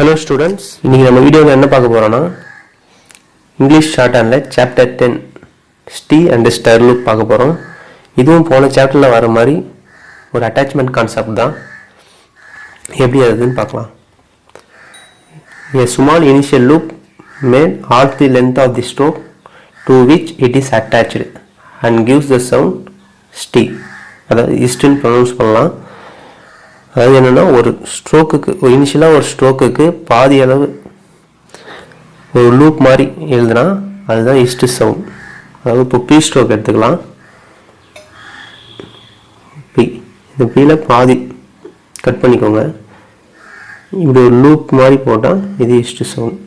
Hello students, இன்னைக்கு நம்ம வீடியோல என்ன பார்க்க போறோம்னா இங்கிலீஷ் ஷார்ட் ஹேண்ட்ல chapter 10 ST and STR loop பார்க்க போறோம். இதுவும் போன சாப்டர்ல வர மாதிரி ஒரு அட்டாச்மென்ட் கான்செப்ட் தான். எப்படி அதுன்னு பார்க்கலாம். A small initial loop may half the length of the stroke to which it is attached and gives the sound ST. அதாவது இஸ்ட்னு ப்ரொனவுன்ஸ் பண்ணலாம். அதாவது என்னன்னா ஒரு ஸ்ட்ரோக்குக்கு இனிஷியலாக ஒரு ஸ்ட்ரோக்குக்கு பாதி அளவு ஒரு லூப் மாதிரி எழுதுனா அதுதான் இஸ்ட் சவுண்ட். அதாவது இப்போ பி ஸ்ட்ரோக் எடுத்துக்கலாம். பி இந்த பியில் பாதி கட் பண்ணிக்கோங்க. இப்படி ஒரு லூப் மாதிரி போட்டால் இது இஸ்ட் சவுண்ட்,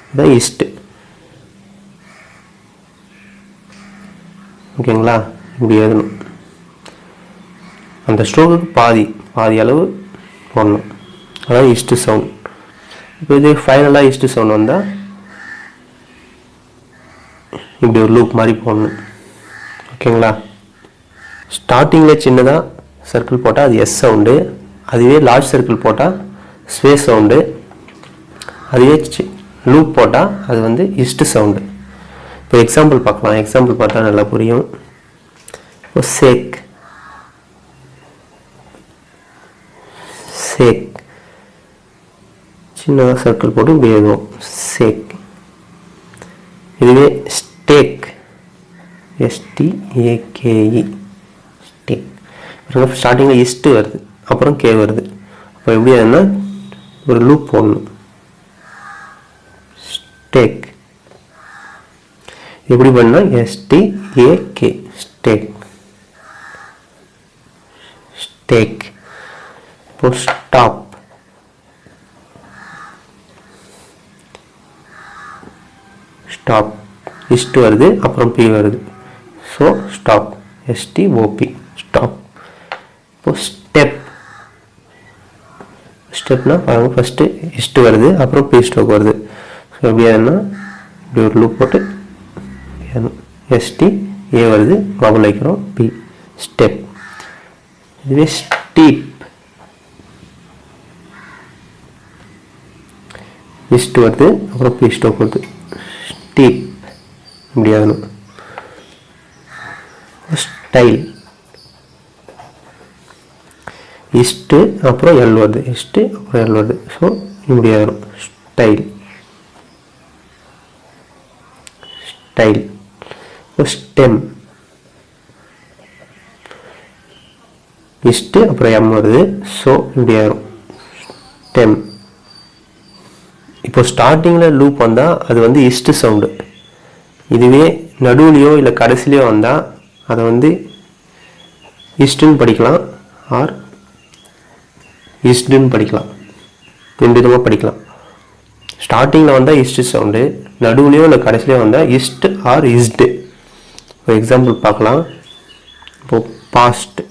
இதுதான் இஸ்ட். ஓகேங்களா? இப்படி எழுதணும். அந்த ஸ்ட்ரோக்குக்கு பாதி அளவு போடணும், அதான் இஸ்ட் சவுண்ட். இப்போ இது ஃபைனலாக இஸ்ட் சவுண்ட் வந்தால் இப்படி ஒரு லூப் மாதிரி போடணும். ஓகேங்களா? ஸ்டார்டிங்கில் சின்னதாக சர்க்கிள் போட்டால் அது எஸ் சவுண்டு, அதுவே லார்ஜ் சர்க்கிள் போட்டால் ஸ்பேஸ் சவுண்டு, அதுவே லூப் போட்டால் அது வந்து இஸ்ட் சவுண்டு. இப்போ எக்ஸாம்பிள் பார்க்கலாம். எக்ஸாம்பிள் பார்த்தா நல்லா புரியும். இப்போ சேக் சின்னதாக சர்க்கிள் போட்டு இப்படி எழுதுவோம், சேக். இதுவே ஸ்டேக், STAKE, ஸ்டேக். ஸ்டார்டிங்கில் இஸ்ட் வருது, அப்புறம் கே வருது. அப்போ எப்படி ஆகுதுன்னா ஒரு லூப் போடணும், ஸ்டேக். எப்படி பண்ணால் STAK, ஸ்டேக், ஸ்டேக். இப்போ ஸ்டாப், ஸ்டாப் இஸ்ட் வருது, அப்புறம் பி வருது, ஸோ ஸ்டாப், STOP, ஸ்டாப். இப்போ ஸ்டெப், ஸ்டெப்னா பாருங்க, ஃபஸ்ட்டு இஸ்ட் வருது, அப்புறம் பி ஸ்ட்ரோக் வருது. ஸோ எப்படி ஆகுதுன்னா இப்படி ஒரு லூப் போட்டு STA வருது, வபல் வைக்கிறோம், பி, ஸ்டெப். இதுவே ஸ்டீப், இஸ்ட் வருது, அப்புறம் பி ஸ்ட்ரோக் வருது, ஸ்டீப். இப்படி ஆகணும். ஸ்டைல், இஸ்ட்டு அப்புறம் எல் வருது, இஸ்ட்டு அப்புறம் எல் வருது, ஸோ இப்படி ஆகணும், ஸ்டைல், ஸ்டைல். ஸ்டெம், இஸ்ட்டு அப்புறம் எம் வருது, ஸோ இப்படி ஆகும், ஸ்டெம். இப்போ ஸ்டார்டிங்கில் லூப் வந்தால் அது வந்து இஸ்ட் சவுண்டு. இதுவே நடுவுலையோ இல்லை கடைசிலையோ வந்தால் அதை வந்து இஸ்ட்டுன்னு படிக்கலாம், ஆர் இஸ்டுன்னு படிக்கலாம். ரெண்டு விதமாக படிக்கலாம். ஸ்டார்டிங்கில் வந்தால் இஸ்ட் சவுண்டு, நடுவுலையோ இல்லை கடைசிலையோ வந்தால் இஸ்ட் ஆர் இஸ்டு. இப்போ எக்ஸாம்பிள் பார்க்கலாம். இப்போது பாஸ்ட்,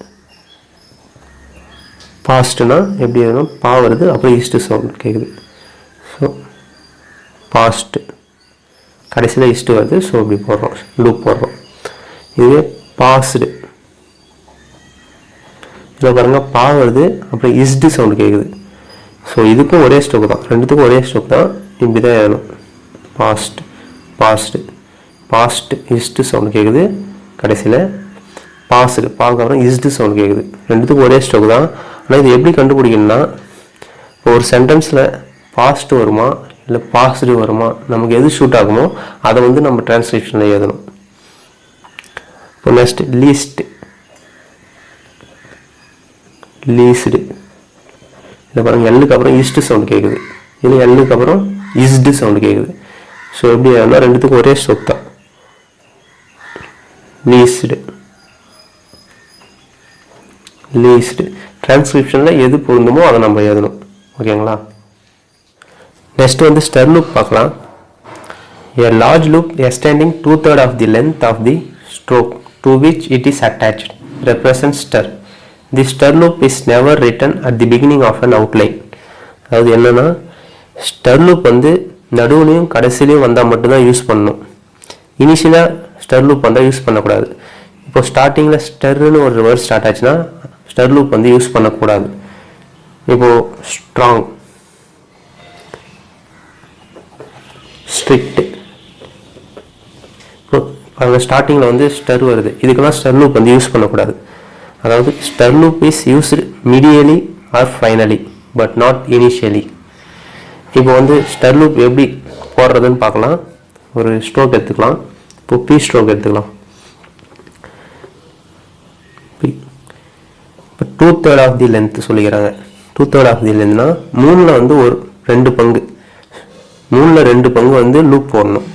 பாஸ்ட்னா எப்படி வேணும், பா வருது, அப்புறம் இஸ்ட் சவுண்ட் கேட்குது, ஸோ பாஸ்ட். கடைசியில் இஸ்ட் வருது, ஸோ இப்படி போடுறோம், லூப் போடுறோம். இதுவே பாஸ்டு, இதில் பாருங்கள் பா வருது, அப்புறம் இஸ்டு சவுண்டு கேட்குது. ஸோ இதுக்கும் ஒரே ஸ்ட்ரோக் தான், ரெண்டுத்துக்கும் ஒரே ஸ்ட்ரோக் தான். இப்படி தான் ஏறணும், பாஸ்ட், பாஸ்டு, பாஸ்ட், இஸ்டு சவுண்டு கேட்குது. கடைசியில் பாஸ்டு, பாக்கு அப்புறம் இஸ்டு சவுண்டு கேட்குது. ரெண்டுத்துக்கும் ஒரே ஸ்ட்ரோக் தான். ஆனால் இது எப்படி கண்டுபிடிக்கணும்னா, இப்போ ஒரு சென்டென்ஸில் பாஸ்ட் வருமா இல்லை பாஸ்டு வருமா, நமக்கு எது ஷூட் ஆகுமோ அதை வந்து நம்ம டிரான்ஸ்கிரிப்ஷனில் எழுதணும். இப்போ நெக்ஸ்ட் லீஸ்ட், லீஸ்டு. இதில் பாருங்கள் எல்லுக்கு அப்புறம் ஈஸ்ட் சவுண்டு கேட்குது, இதில் எல்லுக்கு அப்புறம் இஸ்டு சவுண்டு கேட்குது. ஸோ எப்படி ஆகுதுன்னா ரெண்டுத்துக்கும் ஒரே ஸ்ட்ரோக் தான், லீஸ்டு, லீஸ்டு. டிரான்ஸ்கிரிப்ஷனில் எது பொருந்துமோ அதை நம்ம எழுதணும். ஓகேங்களா? நெக்ஸ்ட் வந்து ஸ்டர் லூப் பார்க்கலாம். A large loop extending 2/3 of the length of the stroke to which it is attached represents stir. The stir loop is never written at the beginning of an outline. அதாவது என்னன்னா, ஸ்டர் loop வந்து நடுவுலையும் கடைசிலையும் வந்தால் மட்டும்தான் use பண்ணணும். இனிஷியலாக ஸ்டர் loop வந்தால் யூஸ் பண்ணக்கூடாது. இப்போ ஸ்டார்டிங்கில் ஸ்டர்னு ஒரு வேர்ட் ஸ்டார்ட் ஆச்சுன்னா ஸ்டர் லூப் வந்து யூஸ் பண்ணக்கூடாது. இப்போது ஸ்ட்ராங், ஸ்ட்ரிக்ட். இப்போ ஸ்டார்டிங்கில் வந்து ஸ்டர் வருது, இதுக்கெல்லாம் ஸ்டர் லூப் வந்து யூஸ் பண்ணக்கூடாது. அதாவது ster loop is used medially or finally but not initially. இப்போ வந்து ஸ்டர் லூப் எப்படி போடுறதுன்னு பார்க்கலாம். ஒரு ஸ்ட்ரோக் எடுத்துக்கலாம். இப்போ பி ஸ்ட்ரோக் எடுத்துக்கலாம். இப்போ 2/3 ஆஃப் தி லென்த் சொல்லிக்கிறாங்க. 2/3 ஆஃப் தி லென்த்னா 3ல் வந்து ஒரு 2 பங்கு, 3ல் 2 பங்கு வந்து லூப் போடணும்.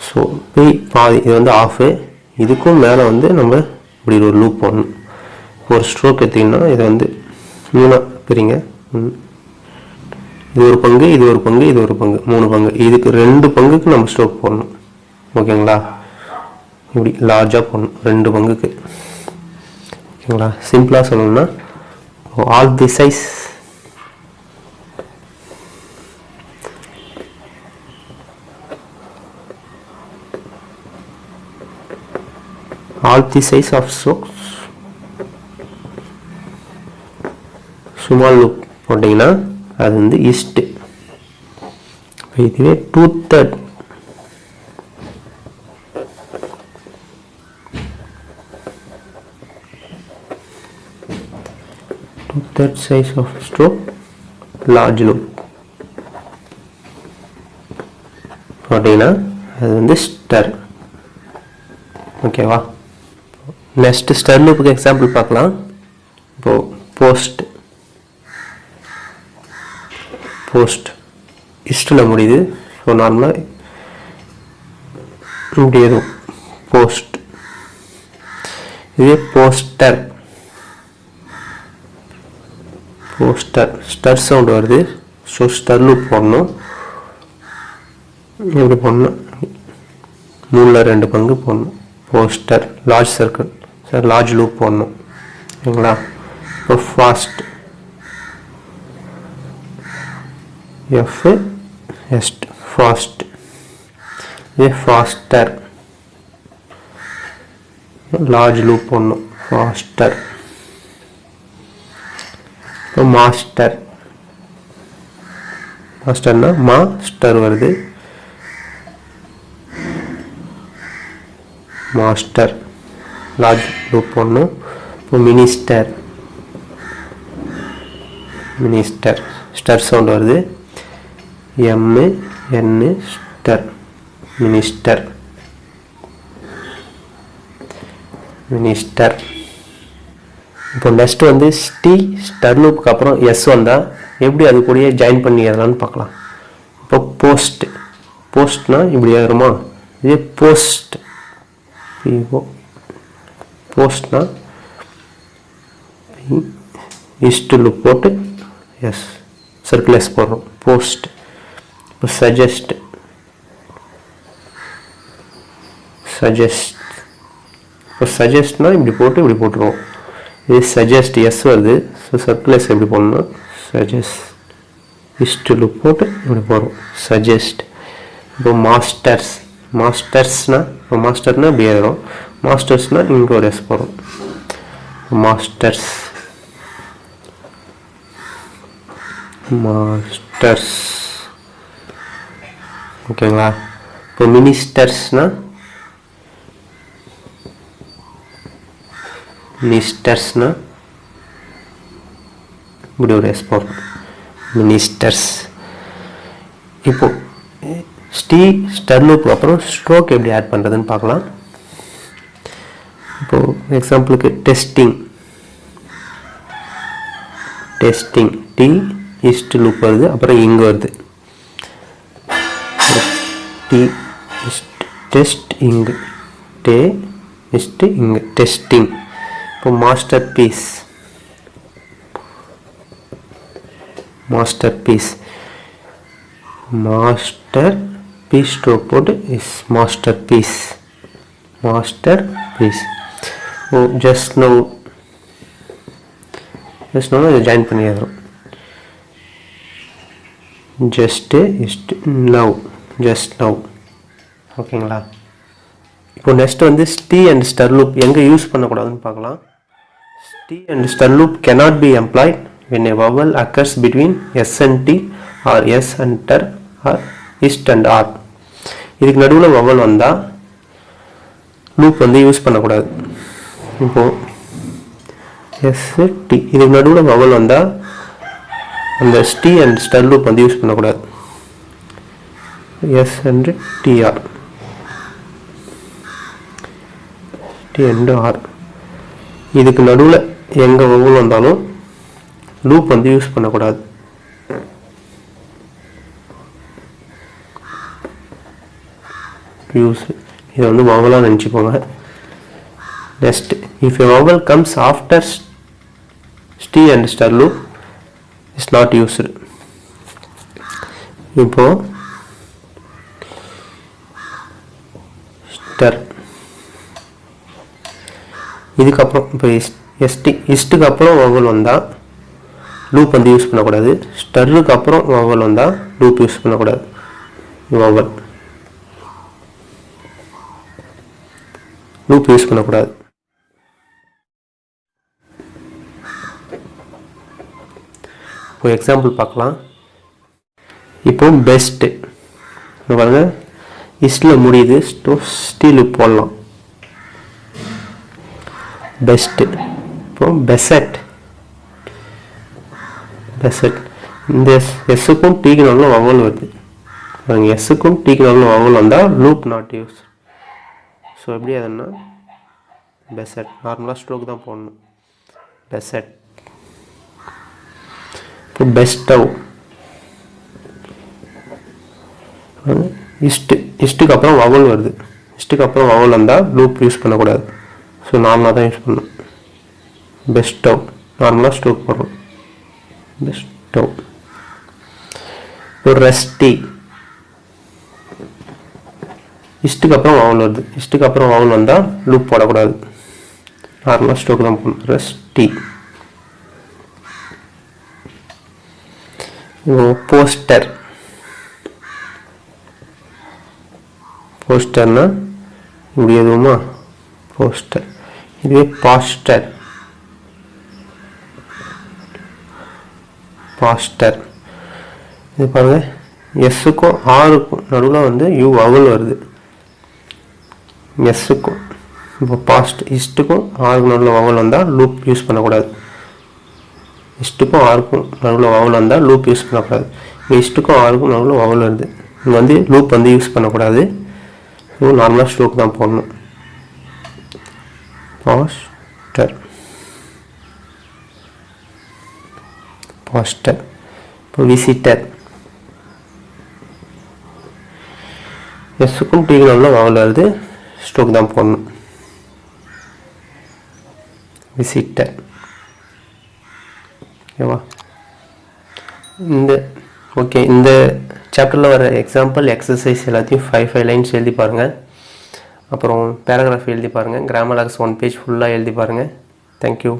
ஸோ பி பாதி, இது வந்து ஆஃபு, இதுக்கும் மேலே வந்து நம்ம இப்படி ஒரு லூப் போடணும். ஒரு ஸ்ட்ரோக் எடுத்திங்கன்னா இதை வந்து 3 பிரிங்க. இது ஒரு பங்கு, இது ஒரு பங்கு, இது ஒரு பங்கு, 3 பங்கு. இதுக்கு 2 பங்குக்கு நம்ம ஸ்ட்ரோக் போடணும். ஓகேங்களா? இப்படி லார்ஜாக போடணும் 2 பங்குக்கு. ஓகேங்களா? சிம்பிளாக சொல்லணும்னா all the size of strokes small loop போட்டிங்கன்னா அது வந்து ஈஸ்ட். இதுவே 2/3 size of stroke large loop போட்டிங்கன்னா அது வந்து ஸ்டர். ஓகேவா? நெக்ஸ்ட் ஸ்டர் லூப்புக்கு எக்ஸாம்பிள் பார்க்கலாம். இப்போ போஸ்ட் இஸ்டில் முடியுது. ஸோ நார்மலாக இப்படி எதுவும் போஸ்ட். இதே போஸ்டர் ஸ்டர் சவுண்ட் வருது. ஸோ ஸ்டர் லூப் போடணும். எப்படி போடணும்? 3ல் 2 பங்கு போடணும். Poster large circle, large loop போடணும். ஓகேங்களா? இப்போ ஃபாஸ்ட் ஃபாஸ்ட். இது ஃபாஸ்டர் லார்ஜ் லூப் போடணும். ஃபாஸ்டர். இப்போ மாஸ்டர்னா மாஸ்டர் வருது. மாஸ்டர் லார்ஜ் லூப் போடணும். இப்போ மினிஸ்டர் ஸ்டர் சவுண்ட் வருது. M-N ஸ்டர் மினிஸ்டர். இப்போ நெக்ஸ்ட் வந்து ஸ்டர் லூப்புக்கு அப்புறம் எஸ் வந்தால் எப்படி அது கூடயே ஜாயின் பண்ணி எழுதலாம்னு பார்க்கலாம். இப்போ போஸ்ட்னா இப்படி வருமா? இதே போஸ்ட்னா ஈஸ்ட் லூப் போட்டு எஸ் சர்க்கிள் எஸ் போடுறோம். போஸ்ட். இப்போ சஜஸ்ட் இப்போ சஜஸ்ட்னா இப்படி போட்டுருவோம். இது சஜஸ்ட் எஸ் வருது. ஸோ சர்க்கிள் எஸ் எப்படி போடணும்னா சஜஸ்ட் ஈஸ்ட் லூப் போட்டு இப்படி போடுறோம். சஜஸ்ட். இப்போ மாஸ்டர்ஸ்னா இப்போ மாஸ்டர்னா இப்படி எழுதுறோம். மாஸ்டர்ஸ்னா இங்கே ஒரு எஸ் போடுறோம். மாஸ்டர்ஸ். ஓகேங்களா? இப்போ மினிஸ்டர்ஸ்னா இப்படி ஒரு எஸ் போடுறோம். மினிஸ்டர்ஸ். இப்போ ஸ்டர் லூப்புக்கு அப்புறம் ஸ்ட்ரோக் எப்படி ஆட் பண்ணுறதுன்னு பார்க்கலாம். இப்போ எக்ஸாம்பிளுக்கு டெஸ்டிங் டி ஈஸ்ட் லூப் வருது. அப்புறம் இங்கே வருது டி டெஸ்ட் இங்கு இங்கே டெஸ்டிங். இப்போ மாஸ்டர் பீஸ் ஸ்ட்ரோக் போட்டு is master piece. Oh just no இதை ஜாயின் பண்ணிடுறோம். Just now. ஓகேங்களா? இப்போ நெக்ஸ்ட் வந்து ஸ்டி அண்ட் ஸ்டர் லூப் எங்கே யூஸ் பண்ணக்கூடாதுன்னு பார்க்கலாம். St and ster loop cannot be employed when a vowel occurs between S and T or S and ter or ist and R. இதுக்கு நடுவில் vowel வந்தால் loop வந்து use பண்ணக்கூடாது. இப்போது ST இதுக்கு நடுவில் வவல் வந்தால் அந்த ST அண்ட் ஸ்டர் லூப் வந்து யூஸ் பண்ணக்கூடாது. S and TR T and R இதுக்கு நடுவில் எங்கே வவல் வந்தாலும் லூப் வந்து யூஸ் பண்ணக்கூடாது. யூஸ் இதை வந்து வவலாக நினச்சிப்போங்க. Next if a vowel comes after ST and star loop is not used. இப்போ ஸ்டர் இதுக்கப்புறம் இப்போ இஸ்ட்டுக்கு அப்புறம் வவல் வந்தால் லூப் வந்து யூஸ் பண்ணக்கூடாது. ஸ்டருக்கு அப்புறம் வவல் வந்தால் லூப் யூஸ் பண்ணக்கூடாது. வவல் லூப் யூஸ் பண்ணக்கூடாது. இப்போ எக்ஸாம்பிள் பார்க்கலாம். இப்போ பெஸ்ட்டு பாருங்க, இஸ்டில் முடியுது, ஸ்டீலு போடலாம். பெஸ்ட்டு. இப்போ பெசட் இந்த எஸ்ஸுக்கும் டீக்கு நடுவில் வவல் வருது பாருங்க. எஸ்ஸுக்கும் டீக்கு நடுவில் வவல் வந்தால் லூப் நாட் யூஸ். ஸோ எப்படி அதுன்னா பெசட் நார்மலாக ஸ்ட்ரோக் தான் போடணும். பெசட். இப்போ பெஸ்டவ் இஸ்ட்டுக்கு அப்புறம் வவல் வருது. இஸ்ட்டுக்கு அப்புறம் வவல் வந்தால் லூப் யூஸ் பண்ணக்கூடாது. ஸோ நார்மலாக தான் யூஸ் பண்ணணும். பெஸ்டவ் நார்மலாக ஸ்ட்ரோக் போடுறோம். பெஸ்டவ். இப்போ ரெஸ்டி இஸ்ட்டுக்கு அப்புறம் வவல் வருது. இஸ்ட்டுக்கு அப்புறம் வவல் வந்தால் லூப் போடக்கூடாது. நார்மலாக ஸ்ட்ரோக் தான் போடணும். ரெஸ்டி. போஸ்டர். போஸ்டர்னா இப்படி எதுவுமா போஸ்டர். இதுவே பாஸ்டர். பாஸ்டர் இது பாருங்க, எஸ்ஸுக்கும் ஆருக்கும் நடுவில் வந்து வவல் வருது. எஸ்ஸுக்கும் இப்போ இஸ்ட்டுக்கும் ஆருக்கும் நடுவில் வவல் வந்தால் லூப் யூஸ் பண்ணக்கூடாது. இஸ்ட்டுக்கும் ஆருக்கும் நடுவில் வவல் வந்தால் லூப் யூஸ் பண்ணக்கூடாது. இஸ்ட்டுக்கும் ஆருக்கும் நடுவில் வவல் வருது. இங்கே வந்து லூப் வந்து யூஸ் பண்ணக்கூடாது. நார்மலாக ஸ்ட்ரோக் தான் போடணும். பாஸ்டர். பாஸ்டர். இப்போ விசிட்டர். எஸ்ஸுக்கும் டீக்கு நடுவில் வவல் வருது. ஸ்ட்ரோக் தான் போடணும். விசிட்டர். ஓகேவா? இந்த சாப்டரில் வர எக்ஸாம்பிள் எக்ஸசைஸ் எல்லாத்தையும் 5 லைன்ஸ் எழுதி பாருங்கள். அப்புறம் பேராகிராஃப் எழுதி பாருங்கள். கிராமர் லாக்ஸ் 1 பேஜ் ஃபுல்லாக எழுதி பாருங்கள். தேங்க்யூ.